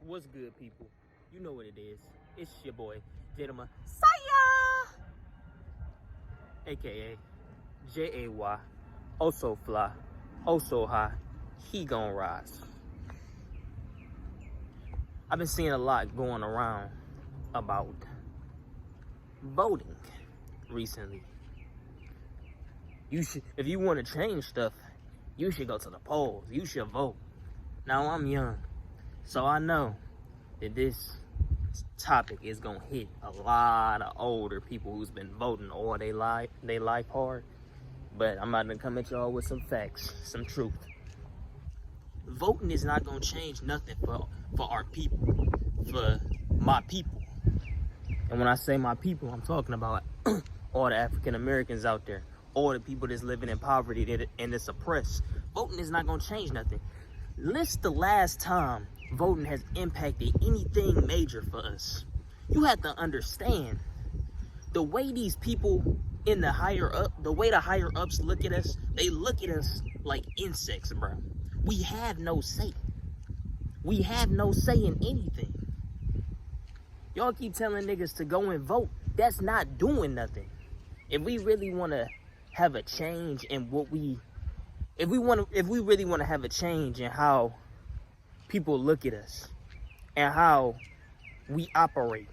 What's good, people? You know what it is. It's your boy, Jadama Saya, aka Jay. Oh so fly, oh so high, he gon' rise. I've been seeing a lot going around about voting recently. You should, if you want to change stuff, you should go to the polls. You should vote. Now I'm young, so I know that this topic is gonna hit a lot of older people who's been voting all their life hard. But I'm about to come at y'all with some facts, some truth. Voting is not gonna change nothing for our people, for my people. And when I say my people, I'm talking about all the African Americans out there, all the people that's living in poverty and that's oppressed. Voting is not gonna change nothing. List the last time voting has impacted anything major for us. You have to understand the way these people in the way the higher ups look at us, they look at us like insects, bro. We have no say. We have no say in anything. Y'all keep telling niggas to go and vote. That's not doing nothing. If we really want to have a change in if we really want to have a change in how people look at us and how we operate,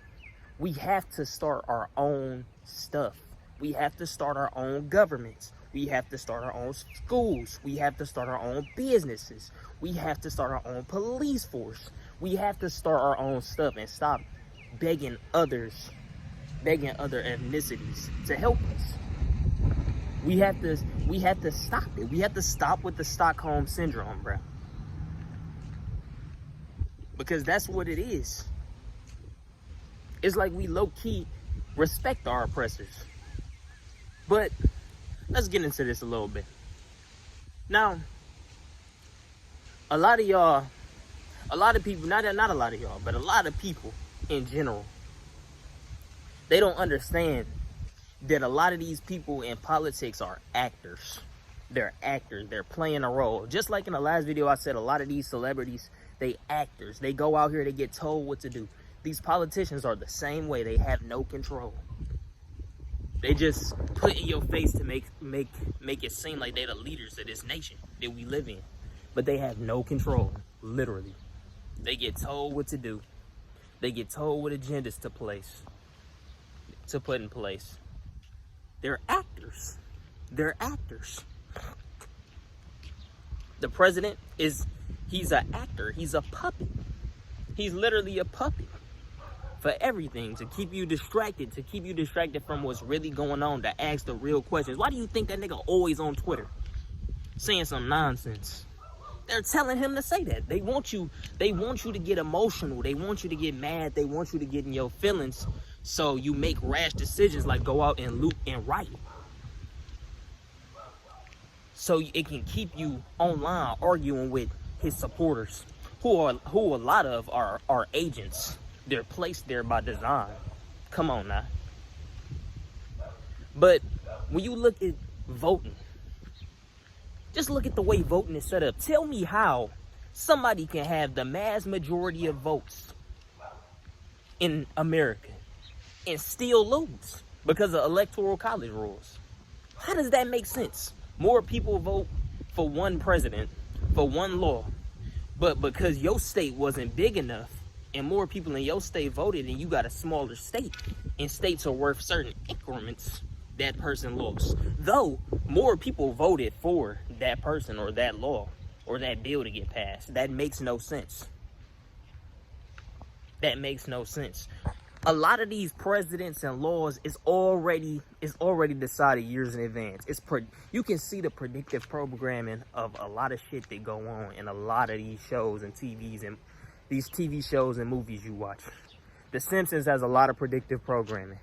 we have to start our own stuff. We have to start our own governments. We have to start our own schools. We have to start our own businesses. We have to start our own police force. We have to start our own stuff and stop begging other ethnicities to help us. We have to stop it. We have to stop with the Stockholm syndrome, bro. Because that's what it is. It's like we low-key respect our oppressors. But let's get into this a little bit. Now, a lot of people, not a lot of y'all, but a lot of people in general, they don't understand that a lot of these people in politics are actors. They're actors. They're playing a role. Just like in the last video I said, a lot of these celebrities, they actors. They go out here, they get told what to do. These politicians are the same way. They have no control. They just put in your face to make it seem like they're the leaders of this nation that we live in. But they have no control, literally. They get told what to do. They get told what agendas to put in place. They're actors. They're actors. The president he's an actor. He's a puppet. He's literally a puppet for everything, to keep you distracted from what's really going on, to ask the real questions. Why do you think that nigga always on Twitter saying some nonsense? They're telling him to say that. They want you to get emotional. They want you to get mad. They want you to get in your feelings, so you make rash decisions like go out and loot and riot. So it can keep you online arguing with his supporters, who a lot of are agents. They're placed there by design. Come on now. But when you look at voting, just look at the way voting is set up. Tell me how somebody can have the mass majority of votes in America and still lose because of electoral college rules. How does that make sense? More people vote for one president, for one law, but because your state wasn't big enough and more people in your state voted and you got a smaller state, and states are worth certain increments, that person lost. Though more people voted for that person or that law or that bill to get passed. That makes no sense. That makes no sense. A lot of these presidents and laws is already decided years in advance. You can see the predictive programming of a lot of shit that go on in a lot of these shows and these TV shows and movies you watch. The Simpsons has a lot of predictive programming.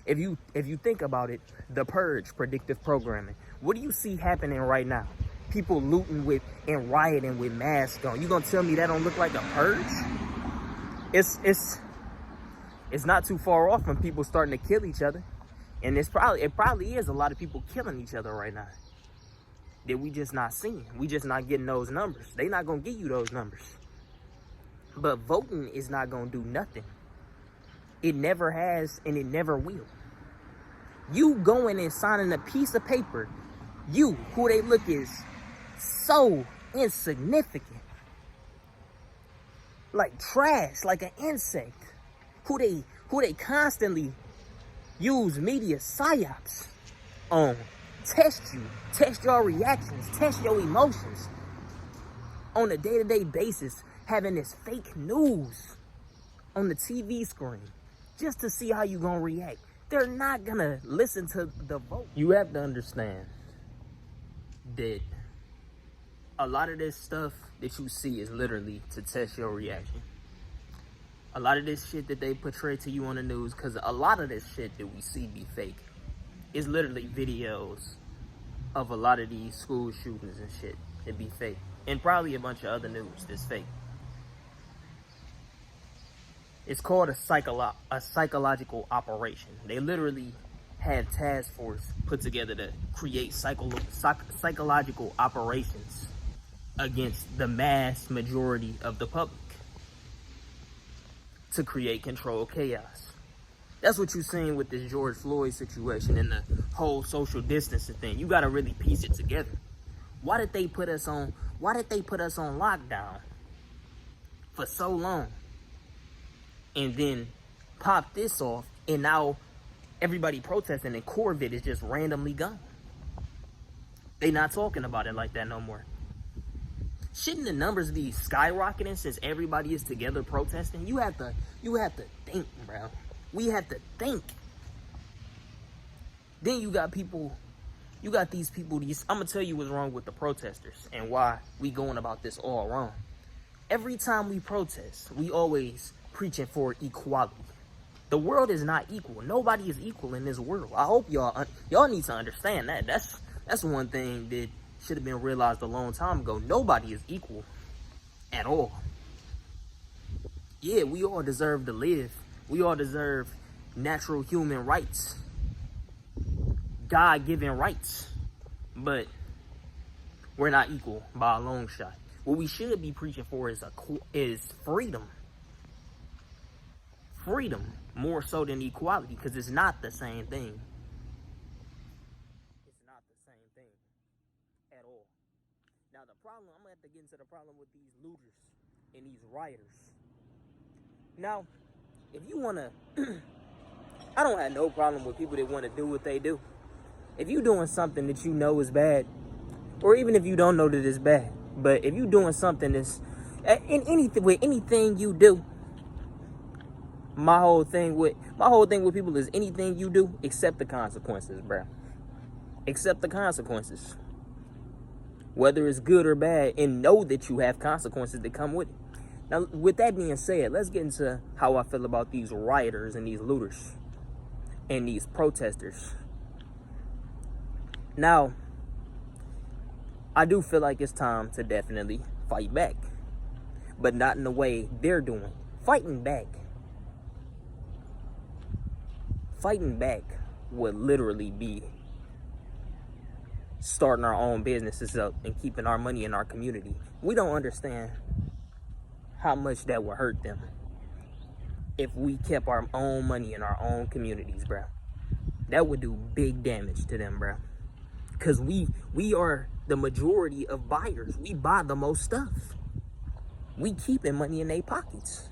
If you think about it, The Purge, predictive programming. What do you see happening right now? People looting and rioting with masks on. You gonna tell me that don't look like a purge? It's not too far off from people starting to kill each other. And it probably is a lot of people killing each other right now that we just not seeing. We just not getting those numbers. They not gonna give you those numbers. But voting is not going to do nothing. It never has, and it never will. You going and signing a piece of paper, you, who they look is so insignificant, like trash, like an insect, who they constantly use media psyops on, test you, test your reactions, test your emotions on a day-to-day basis, having this fake news on the TV screen just to see how you gonna react. They're not gonna listen to the vote. You have to understand that a lot of this stuff that you see is literally to test your reaction. A lot of this shit that they portray to you on the news, because a lot of this shit that we see be fake, is literally videos of a lot of these school shootings and shit that be fake. And probably a bunch of other news that's fake. It's called a psychological operation. They literally have task force put together to create psychological operations against the mass majority of the public to create controlled chaos. That's what you're seeing with this George Floyd situation and the whole social distancing thing. You got to really piece it together. Why did they put us on lockdown for so long? And then pop this off, and now everybody protesting and Corvette is just randomly gone. They not talking about it like that no more. Shouldn't the numbers be skyrocketing since everybody is together protesting? You have to think, bro. We have to think. Then you got these people, I'm gonna tell you what's wrong with the protesters and why we going about this all wrong. Every time we protest, we always preaching for equality. The world is not equal. Nobody is equal in this world. I hope y'all need to understand that. That's one thing that should have been realized a long time ago. Nobody is equal at all. Yeah, we all deserve to live. We all deserve natural human rights, God-given rights, but we're not equal by a long shot. What we should be preaching for is freedom. Freedom more so than equality, because it's not the same thing. It's not the same thing at all. Now the problem, I'm gonna have to get into the problem with these looters and these rioters. Now, if you wanna, I don't have no problem with people that want to do what they do. If you doing something that you know is bad, or even if you don't know that it's bad, but if you doing something that's in anything you do, my whole thing with people is anything you do, accept the consequences, bro. Accept the consequences, whether it's good or bad, and know that you have consequences that come with it. Now, with that being said, let's get into how I feel about these rioters and these looters and these protesters. Now, I do feel like it's time to definitely fight back, but not in the way they're doing. Fighting back would literally be starting our own businesses up and keeping our money in our community. We don't understand how much that would hurt them if we kept our own money in our own communities, bro. That would do big damage to them, bro. Because we are the majority of buyers. We buy the most stuff. We keeping money in their pockets.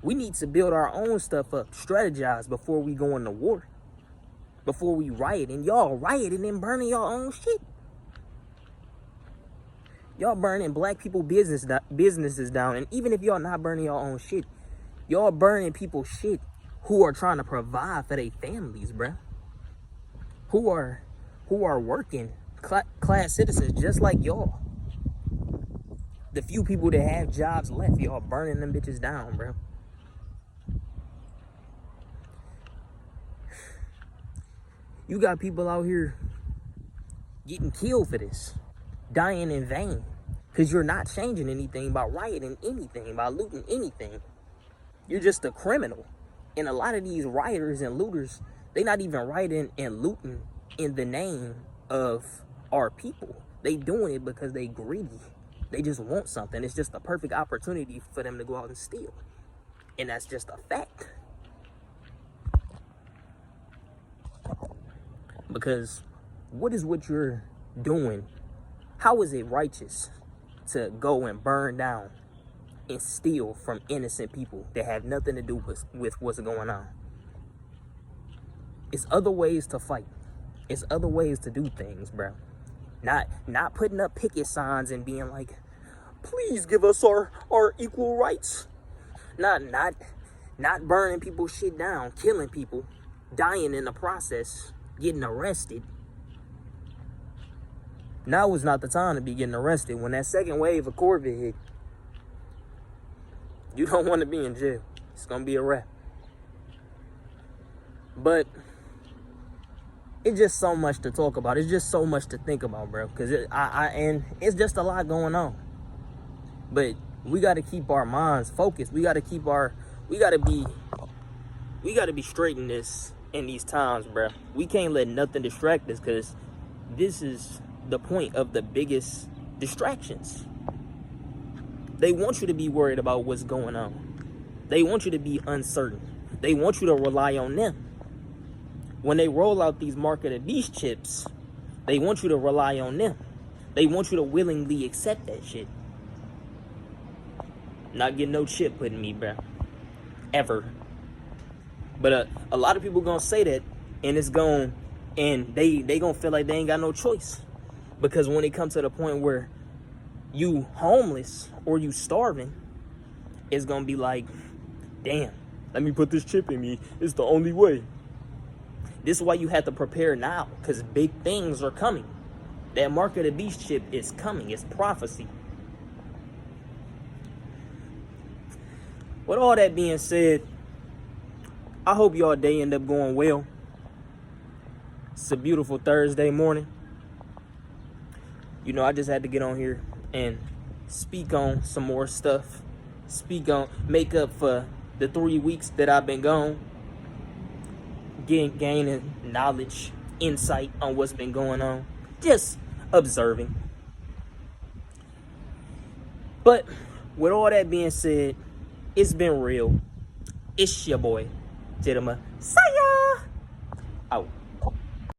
We need to build our own stuff up, strategize before we go into war, before we riot. And y'all rioting and burning your own shit. Y'all burning black people businesses down. And even if y'all not burning your own shit, y'all burning people's shit who are trying to provide for their families, bruh. Who are working class citizens just like y'all. The few people that have jobs left, y'all burning them bitches down, bruh. You got people out here getting killed for this, dying in vain, because you're not changing anything by rioting anything, by looting anything. You're just a criminal. And a lot of these rioters and looters, they not even rioting and looting in the name of our people. They doing it because they greedy. They just want something. It's just a perfect opportunity for them to go out and steal. And that's just a fact. Because what is what you're doing? How is it righteous to go and burn down and steal from innocent people that have nothing to do with what's going on? It's other ways to fight. It's other ways to do things, bro. Not putting up picket signs and being like, please give us our equal rights. Not burning people's shit down, killing people, dying in the process, getting arrested. Now is not the time to be getting arrested. When that second wave of COVID hit, you don't want to be in jail. It's gonna be a wrap. But it's just so much to talk about. It's just so much to think about, bro. Cause and it's just a lot going on. But we got to keep our minds focused. We got to be straight in these times, bro. We can't let nothing distract us, because this is the point of the biggest distractions. They want you to be worried about what's going on. They want you to be uncertain. They want you to rely on them. When they roll out these market of beast chips, they want you to rely on them. They want you to willingly accept that shit. Not getting no chip put in me, bro. Ever. But a lot of people gonna say that, and it's going, and they gonna feel like they ain't got no choice. Because when it comes to the point where you homeless or you starving, it's gonna be like, damn, let me put this chip in me. It's the only way. This is why you have to prepare now, because big things are coming. That mark of the beast chip is coming. It's prophecy. With all that being said, I hope y'all day end up going well. It's a beautiful Thursday morning. You know, I just had to get on here and speak on some more stuff. Make up for the 3 weeks that I've been gone. Gaining knowledge, insight on what's been going on. Just observing. But with all that being said, it's been real. It's your boy, Jedama. See ya! Out.